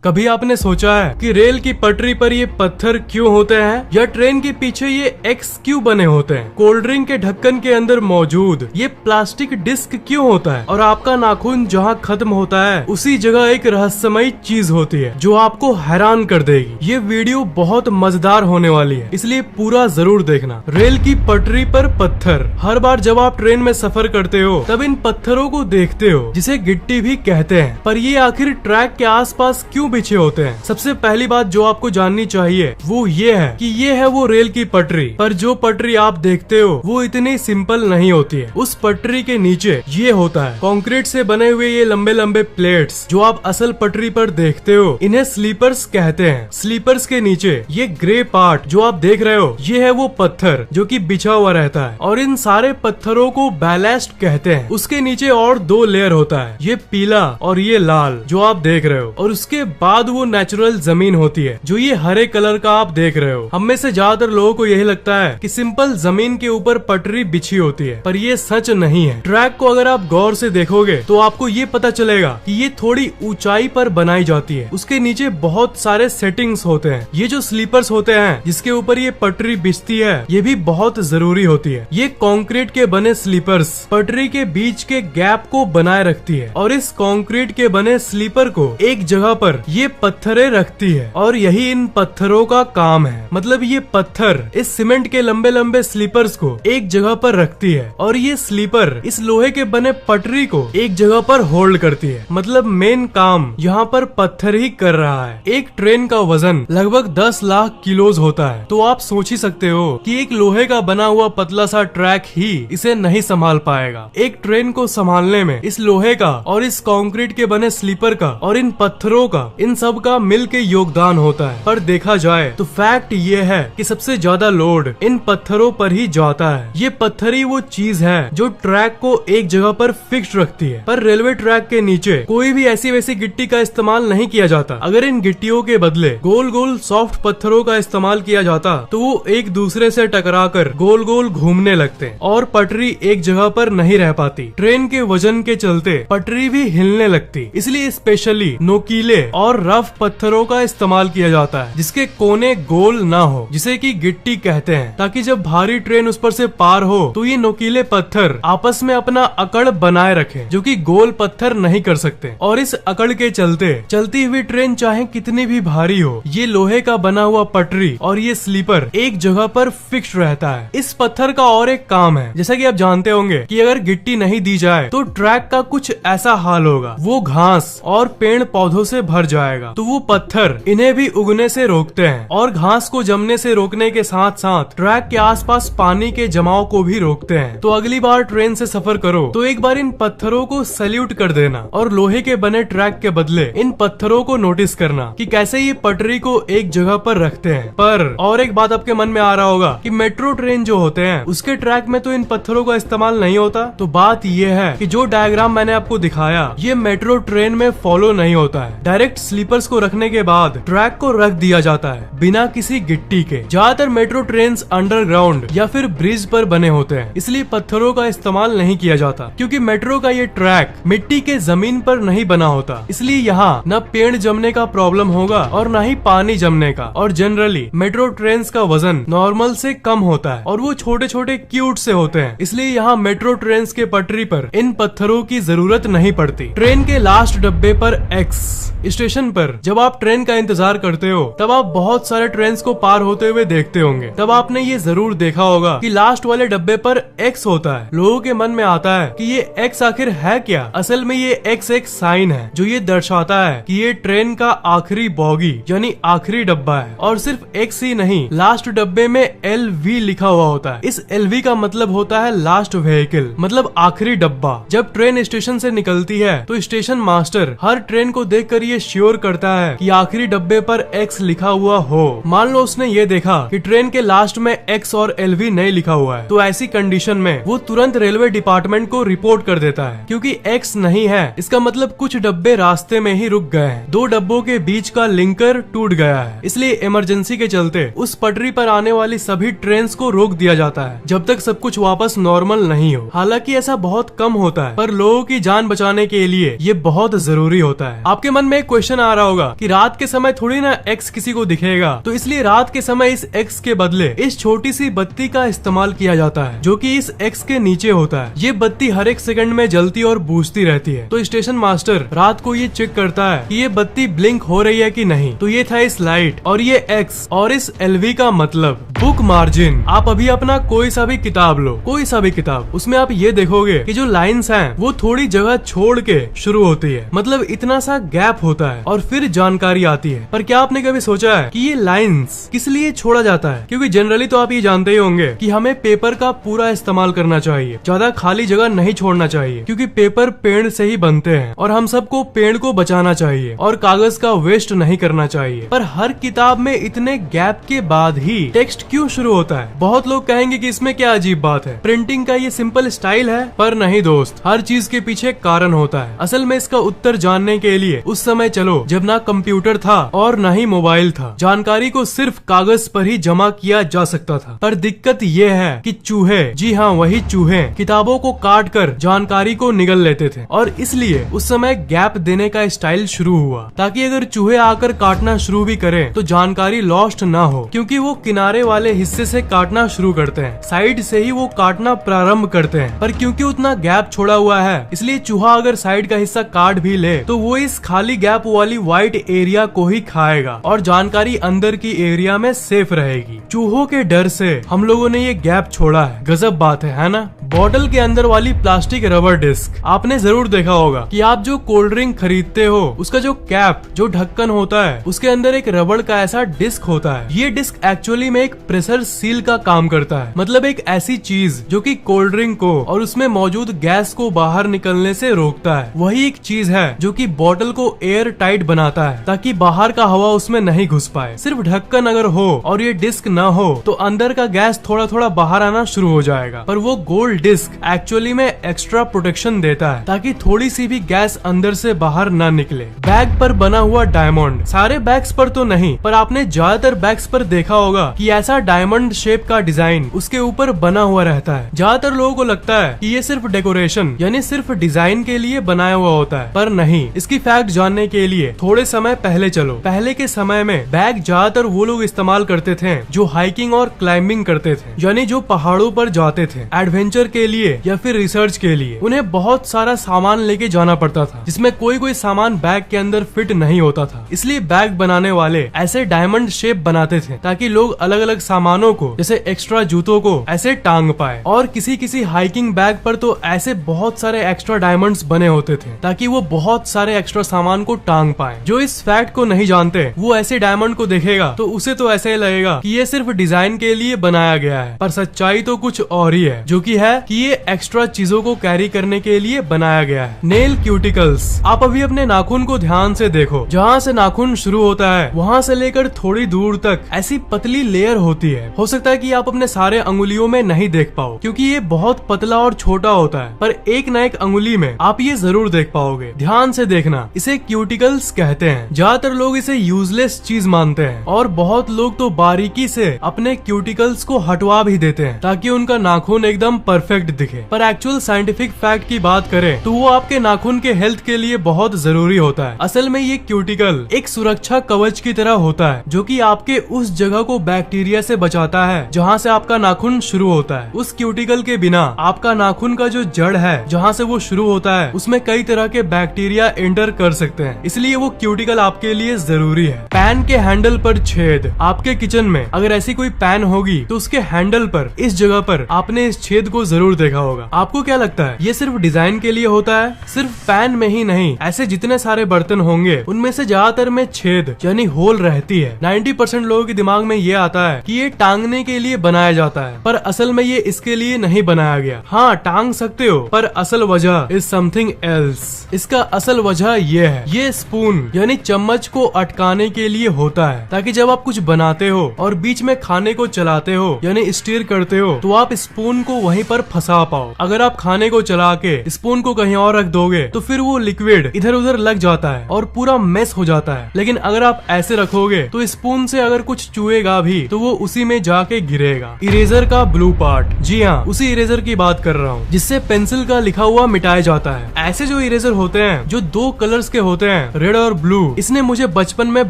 कभी आपने सोचा है कि रेल की पटरी पर ये पत्थर क्यों होते हैं या ट्रेन के पीछे ये एक्स क्यों बने होते हैं? कोल्ड ड्रिंक के ढक्कन के अंदर मौजूद ये प्लास्टिक डिस्क क्यों होता है? और आपका नाखून जहाँ खत्म होता है उसी जगह एक रहस्यमयी चीज होती है जो आपको हैरान कर देगी। ये वीडियो बहुत मजेदार होने वाली है, इसलिए पूरा जरूर देखना। रेल की पटरी पर पत्थर। हर बार जब आप ट्रेन में सफर करते हो तब इन पत्थरों को देखते हो जिसे गिट्टी भी कहते हैं, पर ये आखिर ट्रैक के आसपास क्यों बिछे होते हैं? सबसे पहली बात जो आपको जाननी चाहिए वो ये है कि ये है वो रेल की पटरी, पर जो पटरी आप देखते हो वो इतनी सिंपल नहीं होती है। उस पटरी के नीचे ये होता है कंक्रीट से बने हुए ये लंबे लंबे प्लेट्स जो आप असल पटरी पर देखते हो, इन्हें स्लीपर्स कहते हैं। स्लीपर्स के नीचे ये ग्रे पार्ट जो आप देख रहे हो ये है वो पत्थर जो कि बिछा हुआ रहता है, और इन सारे पत्थरों को बैलेस्ट कहते हैं। उसके नीचे और दो लेयर होता है, ये पीला और ये लाल जो आप देख रहे हो, और उसके बाद वो नेचुरल जमीन होती है जो ये हरे कलर का आप देख रहे हो। हम में से ज्यादातर लोगों को यही लगता है कि सिंपल जमीन के ऊपर पटरी बिछी होती है, पर ये सच नहीं है। ट्रैक को अगर आप गौर से देखोगे तो आपको ये पता चलेगा कि ये थोड़ी ऊंचाई पर बनाई जाती है। उसके नीचे बहुत सारे सेटिंग्स होते हैं। ये जो स्लीपर्स होते हैं जिसके ऊपर ये पटरी बिछती है ये भी बहुत जरूरी होती है। ये कंक्रीट के बने स्लीपर्स पटरी के बीच के गैप को बनाए रखती है, और इस कंक्रीट के बने स्लीपर को एक जगह पर ये पत्थरें रखती है, और यही इन पत्थरों का काम है। मतलब ये पत्थर इस सीमेंट के लंबे लंबे स्लीपर्स को एक जगह पर रखती है, और ये स्लीपर इस लोहे के बने पटरी को एक जगह पर होल्ड करती है। मतलब मेन काम यहाँ पर पत्थर ही कर रहा है। एक ट्रेन का वजन लगभग 10 लाख किलोज होता है, तो आप सोच ही सकते हो कि एक लोहे का बना हुआ पतला सा ट्रैक ही इसे नहीं संभाल पाएगा। एक ट्रेन को संभालने में इस लोहे का और इस कंक्रीट के बने स्लीपर का और इन पत्थरों का, इन सब का मिल के योगदान होता है। पर देखा जाए तो फैक्ट ये है कि सबसे ज्यादा लोड इन पत्थरों पर ही जाता है। ये पत्थर ही वो चीज है जो ट्रैक को एक जगह पर फिक्स रखती है। पर रेलवे ट्रैक के नीचे कोई भी ऐसी वैसी गिट्टी का इस्तेमाल नहीं किया जाता। अगर इन गिट्टियों के बदले गोल गोल सॉफ्ट पत्थरों का इस्तेमाल किया जाता तो वो एक दूसरे से टकराकर गोल गोल घूमने लगते और पटरी एक जगह पर नहीं रह पाती। ट्रेन के वजन के चलते पटरी भी हिलने लगती। इसलिए स्पेशली नोकीले और रफ पत्थरों का इस्तेमाल किया जाता है जिसके कोने गोल ना हो, जिसे कि गिट्टी कहते हैं, ताकि जब भारी ट्रेन उस पर से पार हो तो ये नोकीले पत्थर आपस में अपना अकड़ बनाए रखें, जो कि गोल पत्थर नहीं कर सकते। और इस अकड़ के चलते चलती हुई ट्रेन चाहे कितनी भी भारी हो, ये लोहे का बना हुआ पटरी और ये स्लीपर एक जगह पर फिक्स रहता है। इस पत्थर का और एक काम है, जैसा कि आप जानते होंगे कि अगर गिट्टी नहीं दी जाए तो ट्रैक का कुछ ऐसा हाल होगा, वो घास और पेड़ पौधों से भर जाएगा। तो वो पत्थर इन्हें भी उगने से रोकते हैं और घास को जमने से रोकने के साथ साथ ट्रैक के आसपास पानी के जमाव को भी रोकते हैं। तो अगली बार ट्रेन से सफर करो तो एक बार इन पत्थरों को सैल्यूट कर देना, और लोहे के बने ट्रैक के बदले इन पत्थरों को नोटिस करना कि कैसे ये पटरी को एक जगह पर रखते हैं। पर और एक बात आपके मन में आ रहा होगा कि मेट्रो ट्रेन जो होते हैं उसके ट्रैक में तो इन पत्थरों का इस्तेमाल नहीं होता। तो बात ये है कि जो डायग्राम मैंने आपको दिखाया ये मेट्रो ट्रेन में फॉलो नहीं होता है। डायरेक्ट स्लीपर्स को रखने के बाद ट्रैक को रख दिया जाता है बिना किसी गिट्टी के। ज्यादातर मेट्रो ट्रेन अंडरग्राउंड या फिर ब्रिज पर बने होते हैं, इसलिए पत्थरों का इस्तेमाल नहीं किया जाता, क्योंकि मेट्रो का ये ट्रैक मिट्टी के जमीन पर नहीं बना होता। इसलिए यहाँ न पेड़ जमने का प्रॉब्लम होगा और न ही पानी जमने का। और जनरली मेट्रो ट्रेन का वजन नॉर्मल से कम होता है और वो छोटे छोटे क्यूट से होते हैं, इसलिए यहाँ मेट्रो ट्रेन के पटरी पर इन पत्थरों की जरूरत नहीं पड़ती। ट्रेन के लास्ट डब्बे पर एक्स स्टेशन पर जब आप ट्रेन का इंतजार करते हो तब आप बहुत सारे ट्रेन को पार होते हुए देखते होंगे। तब आपने ये जरूर देखा होगा कि लास्ट वाले डब्बे पर एक्स होता है। लोगों के मन में आता है कि ये एक्स आखिर है क्या? असल में ये एक्स एक साइन है जो ये दर्शाता है कि ये ट्रेन का आखिरी बॉगी यानी आखिरी डब्बा है। और सिर्फ एक्स ही नहीं, लास्ट डब्बे में LV लिखा हुआ होता है। इस LV का मतलब होता है लास्ट व्हीकल, मतलब आखिरी डब्बा। जब ट्रेन स्टेशन से निकलती है तो स्टेशन मास्टर हर ट्रेन को देखकर ये श्योर करता है कि आखिरी डब्बे पर एक्स लिखा हुआ हो। मान लो उसने ये देखा कि ट्रेन के लास्ट में एक्स और LV नहीं लिखा हुआ है, तो ऐसी कंडीशन में वो तुरंत रेलवे डिपार्टमेंट को रिपोर्ट कर देता है, क्योंकि एक्स नहीं है इसका मतलब कुछ डब्बे रास्ते में ही रुक गए हैं। दो डब्बों के बीच का लिंकर टूट गया है, इसलिए इमरजेंसी के चलते उस पटरी पर आने वाली सभी ट्रेन को रोक दिया जाता है जब तक सब कुछ वापस नॉर्मल नहीं हो। हालांकि ऐसा बहुत कम होता है, पर लोगों की जान बचाने के लिए ये बहुत जरूरी होता है। आपके मन में एक क्वेश्चन क्वेश्चन आ रहा होगा कि रात के समय थोड़ी ना एक्स किसी को दिखेगा, तो इसलिए रात के समय इस एक्स के बदले इस छोटी सी बत्ती का इस्तेमाल किया जाता है जो कि इस एक्स के नीचे होता है। ये बत्ती हर एक सेकंड में जलती और बूझती रहती है। तो स्टेशन मास्टर रात को ये चेक करता है कि ये बत्ती ब्लिंक हो रही है कि नहीं। तो ये था इस लाइट और ये एक्स और इस एलवी का मतलब बुक मार्जिन। आप अभी अपना कोई सा भी किताब लो, कोई सा भी किताब, उसमें आप ये देखोगे कि जो लाइंस हैं वो थोड़ी जगह छोड़ के शुरू होती है, मतलब इतना सा गैप होता है और फिर जानकारी आती है। पर क्या आपने कभी सोचा है कि ये लाइंस किस लिए छोड़ा जाता है? क्योंकि जनरली तो आप ये जानते ही होंगे कि हमें पेपर का पूरा इस्तेमाल करना चाहिए, ज्यादा खाली जगह नहीं छोड़ना चाहिए, क्योंकि पेपर पेड़ से ही बनते हैं और हम सबको पेड़ को बचाना चाहिए और कागज का वेस्ट नहीं करना चाहिए। पर हर किताब में इतने गैप के बाद ही टेक्स्ट क्यों शुरू होता है? बहुत लोग कहेंगे कि इसमें क्या अजीब बात है, प्रिंटिंग का ये सिंपल स्टाइल है। पर नहीं दोस्त, हर चीज के पीछे कारण होता है। असल में इसका उत्तर जानने के लिए उस समय चलो जब ना कंप्यूटर था और ना ही मोबाइल था। जानकारी को सिर्फ कागज पर ही जमा किया जा सकता था। पर दिक्कत ये है कि चूहे, जी हाँ वही चूहे, किताबों को काट कर जानकारी को निगल लेते थे और इसलिए उस समय गैप देने का स्टाइल शुरू हुआ, ताकि अगर चूहे आकर काटना शुरू भी करें तो जानकारी लॉस्ट ना हो, क्योंकि वो किनारे वाले हिस्से से काटना शुरू करते हैं, साइड से ही वो काटना प्रारंभ करते हैं। पर क्योंकि उतना गैप छोड़ा हुआ है, इसलिए चूहा अगर साइड का हिस्सा काट भी ले तो वो इस खाली गैप वाली व्हाइट एरिया को ही खाएगा और जानकारी अंदर की एरिया में सेफ रहेगी। चूहों के डर से हम लोगों ने ये गैप छोड़ा है। गजब बात है ना? बॉटल के अंदर वाली प्लास्टिक रबर डिस्क, आपने जरूर देखा होगा कि आप जो कोल्ड ड्रिंक खरीदते हो उसका जो कैप, जो ढक्कन होता है, उसके अंदर एक रबड़ का ऐसा डिस्क होता है। ये डिस्क एक्चुअली में एक प्रेशर सील का काम करता है, मतलब एक ऐसी चीज जो कि कोल्ड ड्रिंक को और उसमें मौजूद गैस को बाहर निकलने से रोकता है। वही एक चीज है जो कि बॉटल को एयर टाइट बनाता है, ताकि बाहर का हवा उसमें नहीं घुस पाए। सिर्फ ढक्कन अगर हो और ये डिस्क ना हो तो अंदर का गैस थोड़ा थोड़ा बाहर आना शुरू हो जाएगा। पर वो गोल्ड डिस्क एक्चुअली में एक्स्ट्रा प्रोटेक्शन देता है, ताकि थोड़ी सी भी गैस अंदर से बाहर ना निकले। बैग पर बना हुआ डायमंड, सारे बैग्स पर तो नहीं, पर आपने ज्यादातर बैग्स पर देखा होगा कि ऐसा डायमंड शेप का डिजाइन उसके ऊपर बना हुआ रहता है। ज्यादातर लोगों को लगता है कि ये सिर्फ डेकोरेशन यानी सिर्फ डिजाइन के लिए बनाया हुआ होता है, पर नहीं। इसकी फैक्ट जानने के लिए थोड़े समय पहले चलो। पहले के समय में बैग ज्यादातर वो लोग इस्तेमाल करते थे जो हाइकिंग और क्लाइंबिंग करते थे, यानी जो पहाड़ों पर जाते थे एडवेंचर के लिए या फिर रिसर्च के लिए। उन्हें बहुत सारा सामान लेके जाना पड़ता था, जिसमें कोई कोई सामान बैग के अंदर फिट नहीं होता था। इसलिए बैग बनाने वाले ऐसे डायमंड शेप बनाते थे ताकि लोग अलग अलग सामानों को, जैसे एक्स्ट्रा जूतों को, ऐसे टांग पाए। और किसी किसी हाइकिंग बैग पर तो ऐसे बहुत सारे एक्स्ट्रा डायमंड्स बने होते थे ताकि वो बहुत सारे एक्स्ट्रा सामान को टांग पाए। जो इस फैक्ट को नहीं जानते वो ऐसे डायमंड को देखेगा तो उसे तो ऐसे ही लगेगा कि ये सिर्फ डिजाइन के लिए बनाया गया है, पर सच्चाई तो कुछ और ही है, जो कि है कि ये एक्स्ट्रा चीजों को कैरी करने के लिए बनाया गया है। नेल क्यूटिकल्स, आप अभी अपने नाखून को ध्यान से देखो। जहाँ से नाखून शुरू होता है वहाँ से लेकर थोड़ी दूर तक ऐसी पतली लेयर होती है। हो सकता है कि आप अपने सारे अंगुलियों में नहीं देख पाओ क्योंकि ये बहुत पतला और छोटा होता है, पर एक न एक अंगुली में आप ये जरूर देख पाओगे। ध्यान से देखना, इसे क्यूटिकल्स कहते हैं। ज्यादातर लोग इसे यूजलेस चीज मानते हैं और बहुत लोग तो बारीकी से अपने क्यूटिकल्स को हटवा भी देते हैं ताकि उनका नाखून एकदम परफेक्ट दिखे। पर एक्चुअल साइंटिफिक फैक्ट की बात करें तो वो आपके नाखून के हेल्थ के लिए बहुत जरूरी होता है। असल में ये क्यूटिकल एक सुरक्षा कवच की तरह होता है जो कि आपके उस जगह को बैक्टीरिया से बचाता है जहाँ से आपका नाखून शुरू होता है। उस क्यूटिकल के बिना आपका नाखून का जो जड़ है जहाँ से वो शुरू होता है उसमें कई तरह के बैक्टीरिया एंटर कर सकते हैं, इसलिए वो क्यूटिकल आपके लिए जरूरी है। पैन के हैंडल पर छेद, आपके किचन में अगर ऐसी कोई पैन होगी तो उसके हैंडल पर इस जगह पर आपने इस छेद को जरूर देखा होगा। आपको क्या लगता है ये सिर्फ डिजाइन के लिए होता है? सिर्फ पैन में ही नहीं, ऐसे जितने सारे बर्तन होंगे उनमें से ज्यादातर में छेद यानी होल रहती है। 90% लोगों के दिमाग में ये आता है कि ये टांगने के लिए बनाया जाता है, पर असल में ये इसके लिए नहीं बनाया गया। हाँ, टांग सकते हो, पर असल वजह इज समथिंग एल्स। इसका असल वजह ये है, ये स्पून यानी चम्मच को अटकाने के लिए होता है, ताकि जब आप कुछ बनाते हो और बीच में खाने को चलाते हो यानी स्टीर करते हो तो आप स्पून को वहीं पर फंसा पाओ। अगर आप खाने को चला के स्पून को कहीं और रख दोगे तो फिर वो लिक्विड इधर उधर लग जाता है और पूरा मेस हो जाता है। लेकिन अगर आप ऐसे रखोगे तो स्पून से अगर कुछ चुएगा भी तो वो उसी में जाके गिरेगा। इरेजर का ब्लू पार्ट, जी हाँ, उसी इरेजर की बात कर रहा हूँ जिससे पेंसिल का लिखा हुआ मिटाया जाता है। ऐसे जो इरेजर होते हैं जो 2 कलर्स के होते हैं, रेड और ब्लू, इसने मुझे बचपन में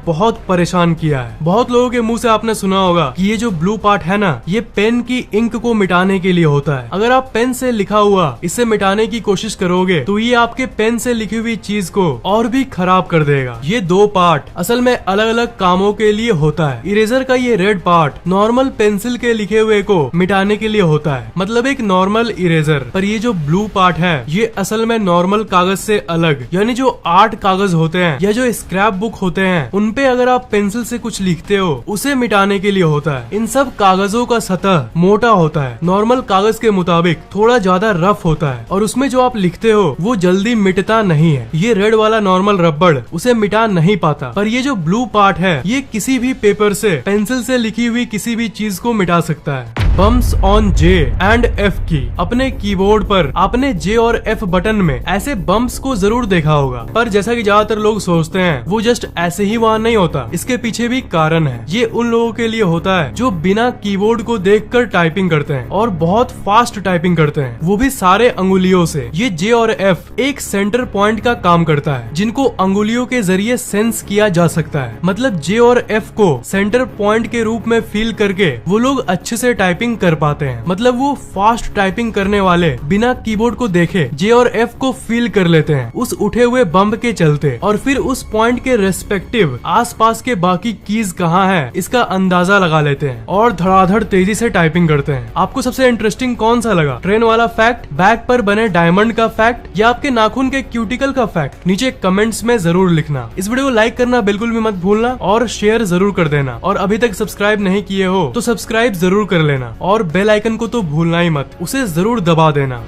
बहुत परेशान किया है। बहुत लोगों के मुंह से आपने सुना होगा कि ये जो ब्लू पार्ट है ना, ये पेन की इंक को मिटाने के लिए होता है। अगर आप पेन से लिखा हुआ इसे मिटाने की कोशिश करोगे तो ये आपके पेन से लिखी हुई चीज को और भी खराब कर देगा। ये 2 पार्ट असल में अलग अलग कामों के लिए होता है। इरेजर का ये रेड पार्ट नॉर्मल पेंसिल के लिखे हुए को मिटाने के लिए होता है, मतलब एक नॉर्मल इरेजर। पर ये जो ब्लू पार्ट है ये असल में नॉर्मल कागज से अलग, यानी जो आर्ट कागज होते हैं या जो स्क्रैप बुक होते हैं उनपे अगर आप पेंसिल से कुछ लिखते हो उसे मिटाने के लिए होता है। इन सब कागजों का सतह मोटा होता है, नॉर्मल कागज के मुताबिक थोड़ा ज्यादा रफ होता है और उसमें जो आप लिखते हो वो जल्दी मिटता नहीं है। ये रेड वाला नॉर्मल रबड़ उसे मिटा नहीं पाता, पर ये जो ब्लू पार्ट है ये किसी भी पेपर से, पेंसिल से लिखी हुई किसी भी चीज को मिटा सकता है। Bumps on J and F की। अपने कीबोर्ड पर आपने J और F बटन में ऐसे बम्प्स को जरूर देखा होगा, पर जैसा कि ज्यादातर लोग सोचते हैं वो जस्ट ऐसे ही वहाँ नहीं होता। इसके पीछे भी कारण है। ये उन लोगों के लिए होता है जो बिना कीबोर्ड को देखकर टाइपिंग करते हैं और बहुत फास्ट टाइपिंग करते हैं, वो भी सारे अंगुलियों से। ये J और F एक सेंटर पॉइंट का काम करता है जिनको अंगुलियों के जरिए सेंस किया जा सकता है। मतलब J और F को सेंटर पॉइंट के रूप में फील करके वो लोग अच्छे से टाइपिंग कर पाते हैं। मतलब वो फास्ट टाइपिंग करने वाले बिना कीबोर्ड को देखे J और F को फील कर लेते हैं उस उठे हुए बम्प के चलते, और फिर उस पॉइंट के रेस्पेक्टिव आसपास के बाकी कीज कहाँ है इसका अंदाजा लगा लेते हैं और धड़ाधड़ तेजी से टाइपिंग करते हैं। आपको सबसे इंटरेस्टिंग कौन सा लगा, ट्रेन वाला फैक्ट, बैग पर बने डायमंड का फैक्ट, या आपके नाखून के क्यूटिकल का फैक्ट? नीचे कमेंट्स में जरूर लिखना। इस वीडियो को लाइक करना बिल्कुल भी मत भूलना और शेयर जरूर कर देना, और अभी तक सब्सक्राइब नहीं किए हो तो सब्सक्राइब जरूर कर लेना और बेल आइकन को तो भूलना ही मत, उसे जरूर दबा देना।